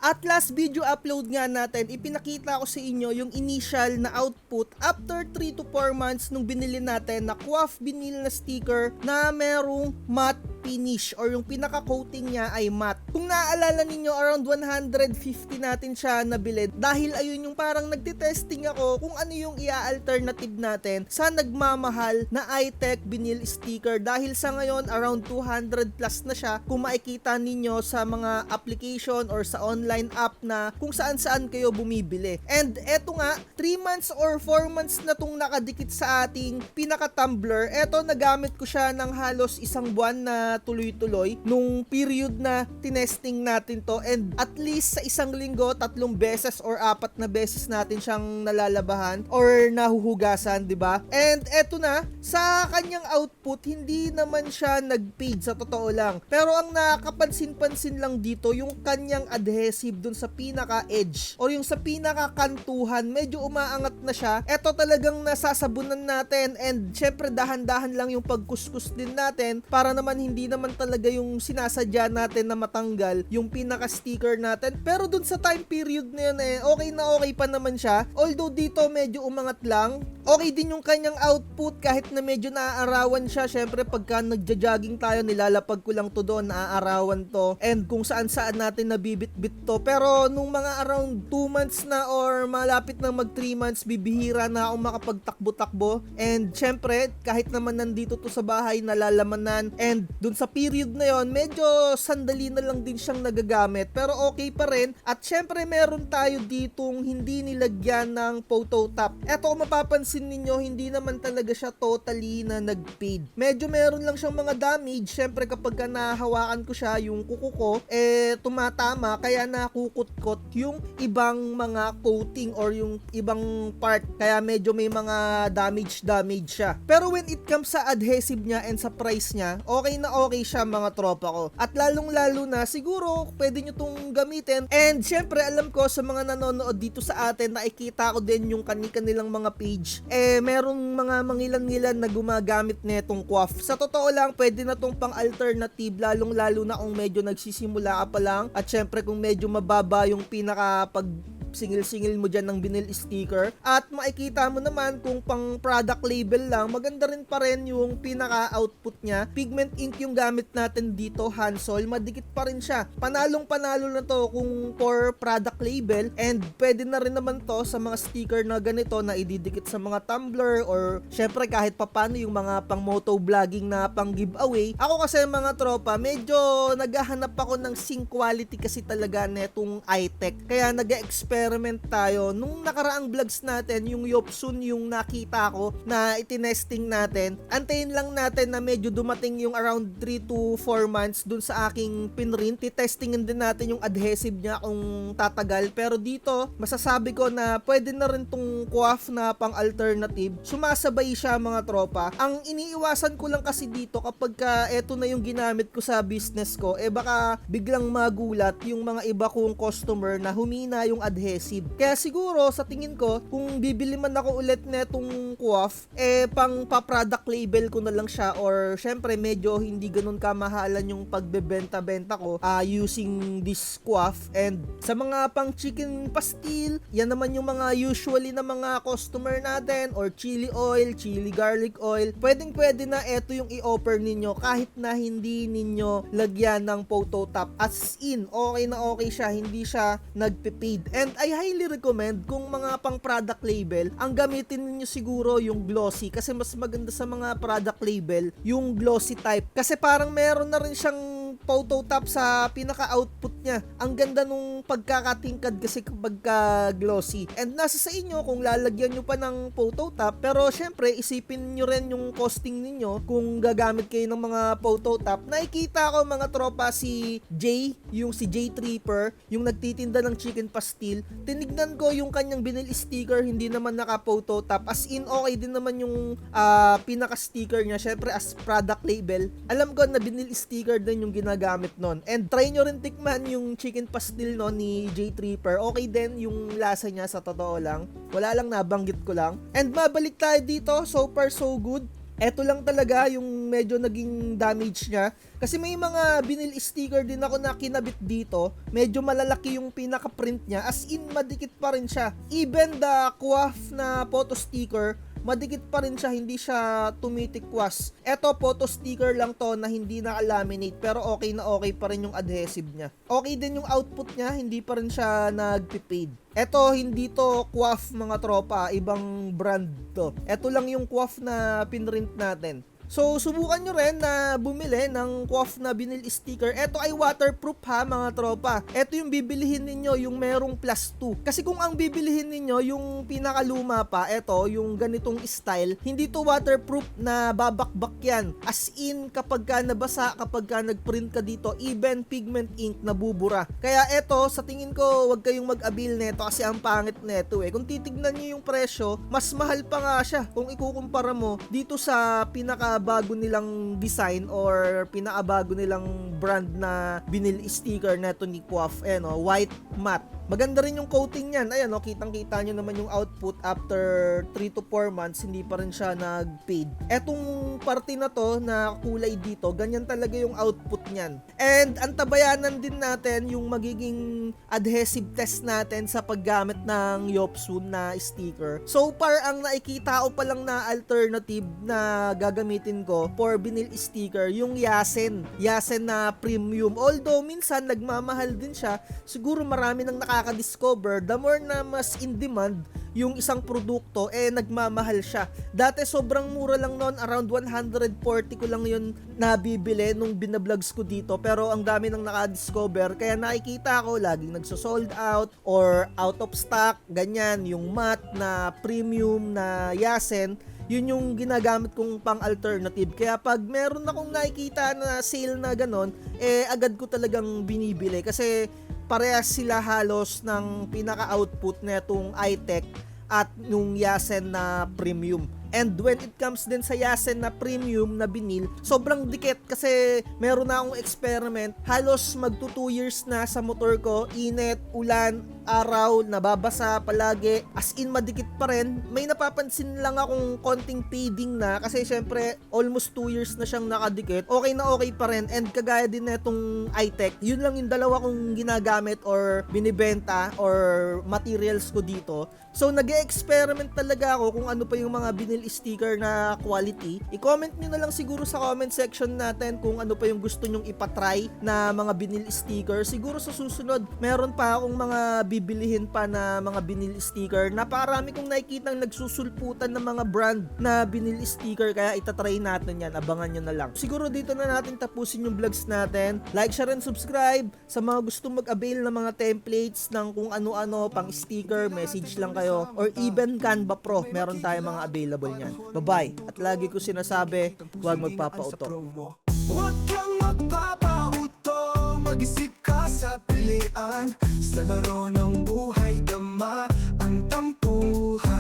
At last video upload nga natin, ipinakita ko sa inyo yung initial na output after 3 to 4 months nung binili natin na QWAF vinyl na sticker na merong matte finish or yung pinaka-coating niya ay matte. Kung naaalala ninyo, around 150 natin siya nabili dahil ayun yung parang nagtitesting ako kung ano yung i-alternative natin sa nagmamahal na iTech vinyl sticker dahil sa ngayon around 200 plus na siya kung makikita ninyo sa mga application or sa online app na kung saan kayo bumibili. And eto nga, 3 months or 4 months na tong nakadikit sa ating pinaka-tumbler. Eto, nagamit ko siya ng halos isang buwan na tuloy-tuloy nung period na tinesting natin to, and at least sa isang linggo 3 beses or 4 na beses natin siyang nalalabahan or nahuhugasan, di ba? And eto na, sa kanyang output hindi naman siya nag-fade sa totoo lang. Pero ang nakapansin-pansin lang dito yung kanyang adhesive dun sa pinaka-edge or yung sa pinaka-kantuhan, medyo umaangat na siya. Eto talagang nasasabunan natin, and syempre dahan-dahan lang yung pagkuskus din natin para naman hindi naman talaga yung sinasadya natin na matanggal yung pinaka-sticker natin. Pero dun sa time period na yun okay pa naman siya. Although dito medyo umangat lang. Okay din yung kanyang output kahit na medyo naaarawan siya. Syempre pagka nagja-jogging tayo, nilalapag ko lang to doon, naaarawan to. And kung saan-saan natin nabibit-bit to. Pero nung mga around 2 months na or malapit na mag 3 months, bibihira na ako makapagtakbo-takbo. And syempre kahit naman nandito to sa bahay, nalalaman and dun sa period na yon medyo sandali na lang din siyang nagagamit, pero okay pa rin. At syempre meron tayo ditong hindi nilagyan ng photo top. Eto, kung mapapansin ninyo, hindi naman talaga siya totally na nag-fade. Medyo meron lang siyang mga damage. Syempre kapag nahawakan ko siya, yung kuko ko tumatama, kaya nakukut-kot yung ibang mga coating or yung ibang part, kaya medyo may mga damage siya. Pero when it comes sa adhesive niya and sa price niya, okay na okay siya mga tropa ko. At lalong-lalo na siguro pwede nyo tong gamitin. And syempre alam ko sa mga nanonood dito sa atin, nakikita ko din yung kanilang mga page, merong mga mangilan-ngilan na gumagamit netong QWAF. Sa totoo lang, pwede na tong pang alternative, lalong-lalo na kung medyo nagsisimula ka pa lang at syempre kung medyo mababa yung pinaka singil-singil mo dyan ng vinyl sticker. At makikita mo naman kung pang product label lang, maganda rin pa rin yung pinaka-output niya. Pigment ink yung gamit natin dito, Hansol, madikit pa rin siya. Panalong-panalo na to kung for product label, and pwede na rin naman to sa mga sticker na ganito na ididikit sa mga tumbler or syempre kahit papano yung mga pang moto vlogging na pang giveaway. Ako kasi mga tropa, medyo naghahanap ako ng sync quality kasi talaga netong iTech. Kaya nag-experiment tayo. Nung nakaraang vlogs natin, yung Yopsun yung nakita ko na itinesting natin. Antayin lang natin na medyo dumating yung around 3 to 4 months dun sa aking pinrint. Titestingin din natin yung adhesive niya kung tatagal. Pero dito, masasabi ko na pwede na rin tong QWAF na pang alternative. Sumasabay siya mga tropa. Ang iniiwasan ko lang kasi dito kapag eto na yung ginamit ko sa business ko, baka biglang magulat yung mga iba kong customer na humina yung adhesive. Kaya siguro sa tingin ko, kung bibili man ako ulit netong QWAF, pang pa-product label ko na lang siya, or syempre medyo hindi ganun kamahalan yung pagbebenta-benta ko using this QWAF. And sa mga pang chicken pastil, yan naman yung mga usually na mga customer natin, or chili oil, chili garlic oil, pwedeng-pwede na eto yung i-offer ninyo kahit na hindi ninyo lagyan ng photo top. As in, okay na okay siya, hindi siya nagpe-fade. And I highly recommend kung mga pang product label, ang gamitin niyo siguro yung glossy, kasi mas maganda sa mga product label yung glossy type, kasi parang meron na rin siyang photo top sa pinaka-output niya. Ang ganda nung pagkakatingkad kasi kapag glossy. And nasa sa inyo kung lalagyan nyo pa ng photo top, pero syempre isipin nyo rin yung costing ninyo kung gagamit kayo ng mga photo top. Nakikita ko mga tropa si Jay, yung si Jay Tripper, yung nagtitinda ng chicken pastil. Tinignan ko yung kanyang vinyl sticker, hindi naman naka-photo top. As in, okay din naman yung pinaka-sticker niya. Syempre as product label, alam ko na vinyl sticker din yung ginagamit nun. And try nyo rin tikman yung chicken pastil no ni J Tripper. Okay din yung lasa niya sa totoo lang. Wala lang, nabanggit ko lang. And mabalik tayo dito. So far so good. Eto lang talaga yung medyo naging damage niya. Kasi may mga vinyl sticker din ako na kinabit dito. Medyo malalaki yung pinaka-print niya. As in, madikit pa rin siya. Even the QWAF na photo sticker, madikit pa rin siya, hindi siya tumitikwas. Eto, photo sticker lang to na hindi naka-laminate, pero okay na okay pa rin yung adhesive niya. Okay din yung output niya, hindi pa rin siya nagpipade. Eto, hindi to QWAF mga tropa, ibang brand to. Eto lang yung QWAF na pinrint natin. So, subukan nyo rin na bumili ng QWAF na vinyl sticker. Ito ay waterproof ha mga tropa. Ito yung bibilihin ninyo, yung merong plus 2. Kasi kung ang bibilihin ninyo, yung pinakaluma pa, ito, yung ganitong style, hindi to waterproof na babakbak yan. As in, kapag ka nabasa, kapag ka nagprint ka dito, even pigment ink nabubura. Kaya ito, sa tingin ko, wag kayong mag-avail neto kasi ang pangit neto eh. Kung titignan nyo yung presyo, mas mahal pa nga siya kung ikukumpara mo dito sa pinakabago nilang design or pinakabago nilang brand na vinyl sticker neto ni QWAF, white matte. Maganda rin yung coating niyan. Ayan, kitang-kita nyo naman yung output after 3 to 4 months, hindi pa rin siya nag-fade. Etong parte na to na kulay dito, ganyan talaga yung output niyan. And antabayanan din natin yung magiging adhesive test natin sa paggamit ng Yopsoon na sticker. So far, ang nakikita ko pa lang na alternative na gagamitin ko for vinyl sticker, yung Yasen. Yasen na premium. Although, minsan nagmamahal din siya. Siguro marami nang nakaka-discover, the more na mas in demand yung isang produkto, nagmamahal siya. Dati sobrang mura lang noon, around 140 ko lang yun nabibili nung binablogs ko dito, pero ang dami nang nakadiscover, kaya nakikita ko laging nagsosold out or out of stock, ganyan, yung matte na premium na Yasen, yun yung ginagamit kong pang alternative. Kaya pag meron akong nakikita na sale na ganon, agad ko talagang binibili kasi parehas sila halos ng pinaka-output na itong iTech at nung Yasen na premium. And when it comes din sa Yasen na premium na vinyl, sobrang dikit kasi meron na akong experiment. Halos magto 2 years na sa motor ko, init, ulan, araw, nababasa palagi, as in madikit pa rin. May napapansin lang akong konting fading na kasi syempre almost 2 years na siyang nakadikit. Okay na okay pa rin, and kagaya din na itong iTech, yun lang yung dalawa kong ginagamit or binibenta or materials ko dito. So nag-experiment talaga ako kung ano pa yung mga vinyl sticker na quality. I-comment nyo na lang siguro sa comment section natin kung ano pa yung gusto nyong ipatry na mga vinyl sticker. Siguro sa susunod, meron pa akong mga bibilihin pa na mga vinyl sticker. Napakarami kong nakikitang nagsusulputan ng mga brand na vinyl sticker, kaya itatry natin yan. Abangan nyo na lang. Siguro dito na natin tapusin yung vlogs natin. Like, share, and subscribe. Sa mga gusto mag-avail ng mga templates ng kung ano-ano pang sticker, message lang kayo. Or even Canva Pro, meron tayong mga available niyan. Bye-bye. At lagi ko sinasabi, huwag magpapauto. Huwag kang magpapauto, mag-isip ka sa pilian. Sa laro ng buhay, dama ang tampuhan.